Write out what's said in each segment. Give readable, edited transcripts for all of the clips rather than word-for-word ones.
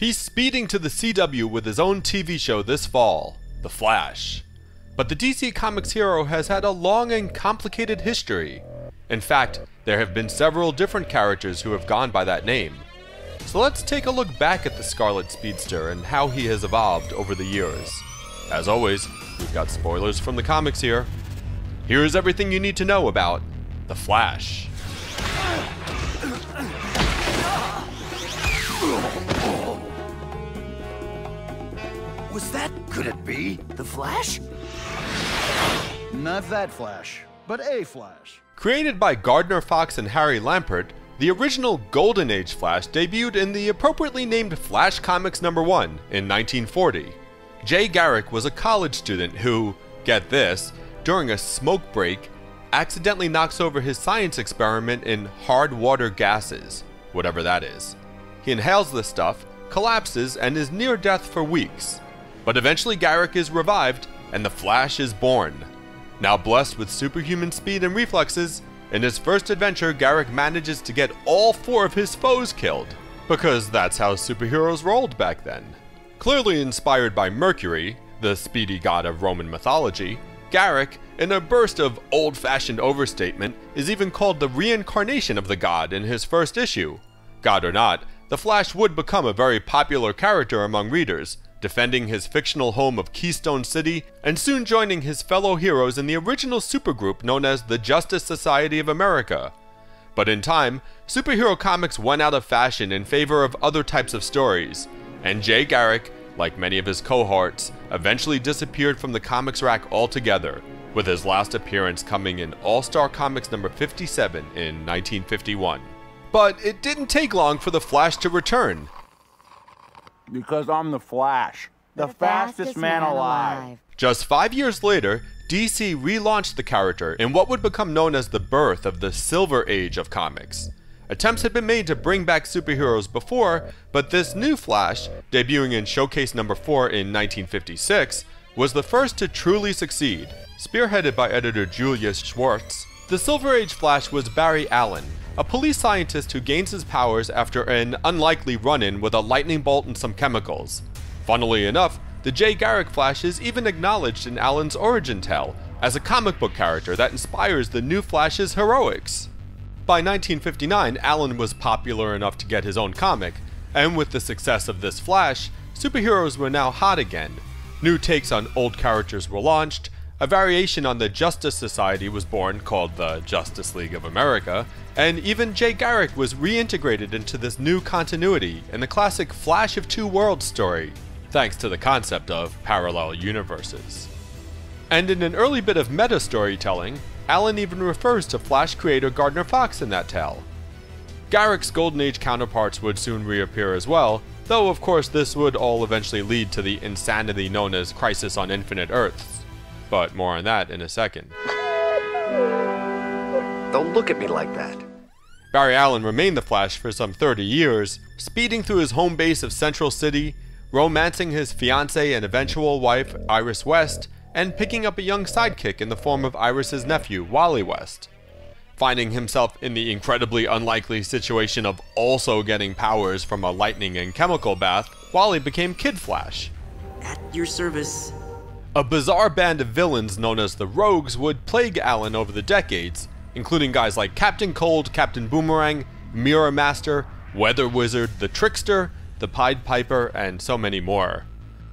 He's speeding to the CW with his own TV show this fall, The Flash. But the DC Comics hero has had a long and complicated history. In fact, there have been several different characters who have gone by that name. So let's take a look back at the Scarlet Speedster and how he has evolved over the years. As always, we've got spoilers from the comics here. Here's everything you need to know about The Flash. Could it be the Flash? Not that Flash, but a Flash. Created by Gardner Fox and Harry Lampert, the original Golden Age Flash debuted in the appropriately named Flash Comics #1 in 1940. Jay Garrick was a college student who, get this, during a smoke break, accidentally knocks over his science experiment in hard water gases, whatever that is. He inhales this stuff, collapses, and is near death for weeks. But eventually Garrick is revived, and the Flash is born. Now blessed with superhuman speed and reflexes, in his first adventure Garrick manages to get all 4 of his foes killed, because that's how superheroes rolled back then. Clearly inspired by Mercury, the speedy god of Roman mythology, Garrick, in a burst of old-fashioned overstatement, is even called the reincarnation of the god in his first issue. God or not, the Flash would become a very popular character among readers, defending his fictional home of Keystone City, and soon joining his fellow heroes in the original supergroup known as the Justice Society of America. But in time, superhero comics went out of fashion in favor of other types of stories, and Jay Garrick, like many of his cohorts, eventually disappeared from the comics rack altogether, with his last appearance coming in All-Star Comics #57 in 1951. But it didn't take long for the Flash to return. Because I'm the Flash, the fastest man alive. Just 5 years later, DC relaunched the character in what would become known as the birth of the Silver Age of comics. Attempts had been made to bring back superheroes before, but this new Flash, debuting in Showcase #4 in 1956, was the first to truly succeed. Spearheaded by editor Julius Schwartz, the Silver Age Flash was Barry Allen, a police scientist who gains his powers after an unlikely run-in with a lightning bolt and some chemicals. Funnily enough, the Jay Garrick Flash is even acknowledged in Allen's origin tale as a comic book character that inspires the new Flash's heroics. By 1959, Allen was popular enough to get his own comic, and with the success of this Flash, superheroes were now hot again. New takes on old characters were launched, a variation on the Justice Society was born called the Justice League of America, and even Jay Garrick was reintegrated into this new continuity in the classic Flash of Two Worlds story, thanks to the concept of parallel universes. And in an early bit of meta storytelling, Allen even refers to Flash creator Gardner Fox in that tale. Garrick's Golden Age counterparts would soon reappear as well, though of course this would all eventually lead to the insanity known as Crisis on Infinite Earths. But more on that in a second. Don't look at me like that. Barry Allen remained the Flash for some 30 years, speeding through his home base of Central City, romancing his fiancée and eventual wife, Iris West, and picking up a young sidekick in the form of Iris's nephew, Wally West. Finding himself in the incredibly unlikely situation of also getting powers from a lightning and chemical bath, Wally became Kid Flash. At your service. A bizarre band of villains known as the Rogues would plague Allen over the decades, including guys like Captain Cold, Captain Boomerang, Mirror Master, Weather Wizard, the Trickster, the Pied Piper, and so many more.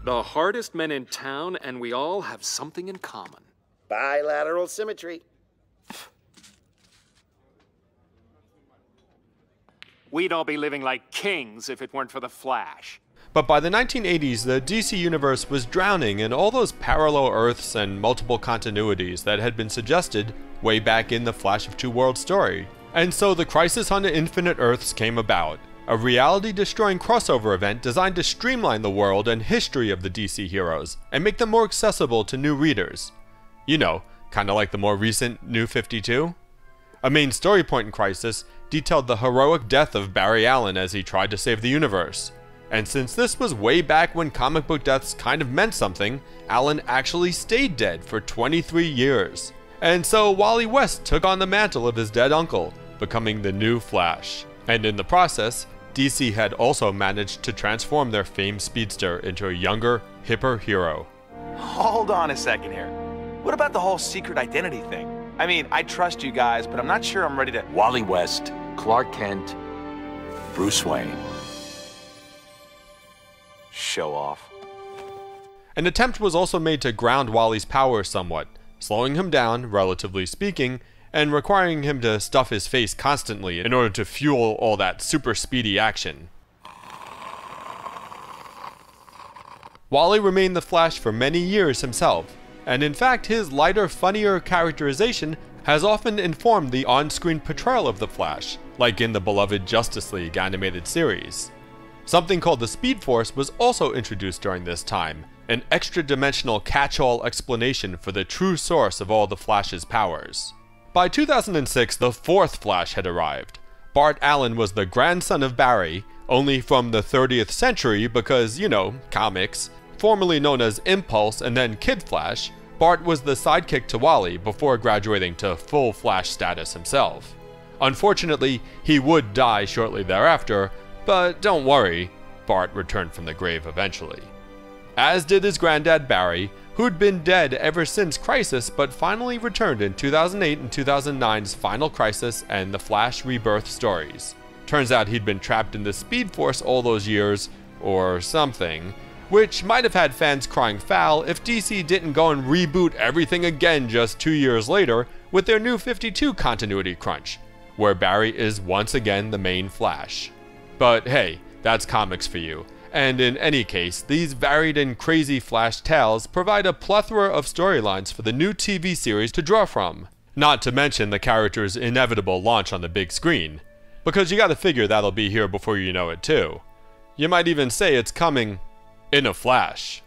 The hardest men in town, and we all have something in common. Bilateral symmetry. We'd all be living like kings if it weren't for the Flash. But by the 1980s, the DC Universe was drowning in all those parallel Earths and multiple continuities that had been suggested way back in the Flash of Two Worlds story. And so the Crisis on Infinite Earths came about, a reality-destroying crossover event designed to streamline the world and history of the DC heroes, and make them more accessible to new readers. You know, kinda like the more recent New 52? A main story point in Crisis detailed the heroic death of Barry Allen as he tried to save the universe. And since this was way back when comic book deaths kind of meant something, Allen actually stayed dead for 23 years. And so Wally West took on the mantle of his dead uncle, becoming the new Flash. And in the process, DC had also managed to transform their famed speedster into a younger, hipper hero. Hold on a second here. What about the whole secret identity thing? I mean, I trust you guys, but I'm not sure I'm ready to... Wally West, Clark Kent, Bruce Wayne. Show off. An attempt was also made to ground Wally's power somewhat, slowing him down, relatively speaking, and requiring him to stuff his face constantly in order to fuel all that super speedy action. Wally remained the Flash for many years himself, and in fact his lighter, funnier characterization has often informed the on-screen portrayal of the Flash, like in the beloved Justice League animated series. Something called the Speed Force was also introduced during this time, an extra-dimensional catch-all explanation for the true source of all the Flash's powers. By 2006, the fourth Flash had arrived. Bart Allen was the grandson of Barry, only from the 30th century because, you know, comics. Formerly known as Impulse and then Kid Flash, Bart was the sidekick to Wally before graduating to full Flash status himself. Unfortunately, he would die shortly thereafter, but don't worry, Bart returned from the grave eventually. As did his granddad Barry, who'd been dead ever since Crisis but finally returned in 2008 and 2009's Final Crisis and the Flash Rebirth stories. Turns out he'd been trapped in the Speed Force all those years, or something, which might have had fans crying foul if DC didn't go and reboot everything again just 2 years later with their new 52 continuity crunch, where Barry is once again the main Flash. But hey, that's comics for you. And in any case, these varied and crazy Flash tales provide a plethora of storylines for the new TV series to draw from, not to mention the character's inevitable launch on the big screen, because you gotta figure that'll be here before you know it too. You might even say it's coming in a flash.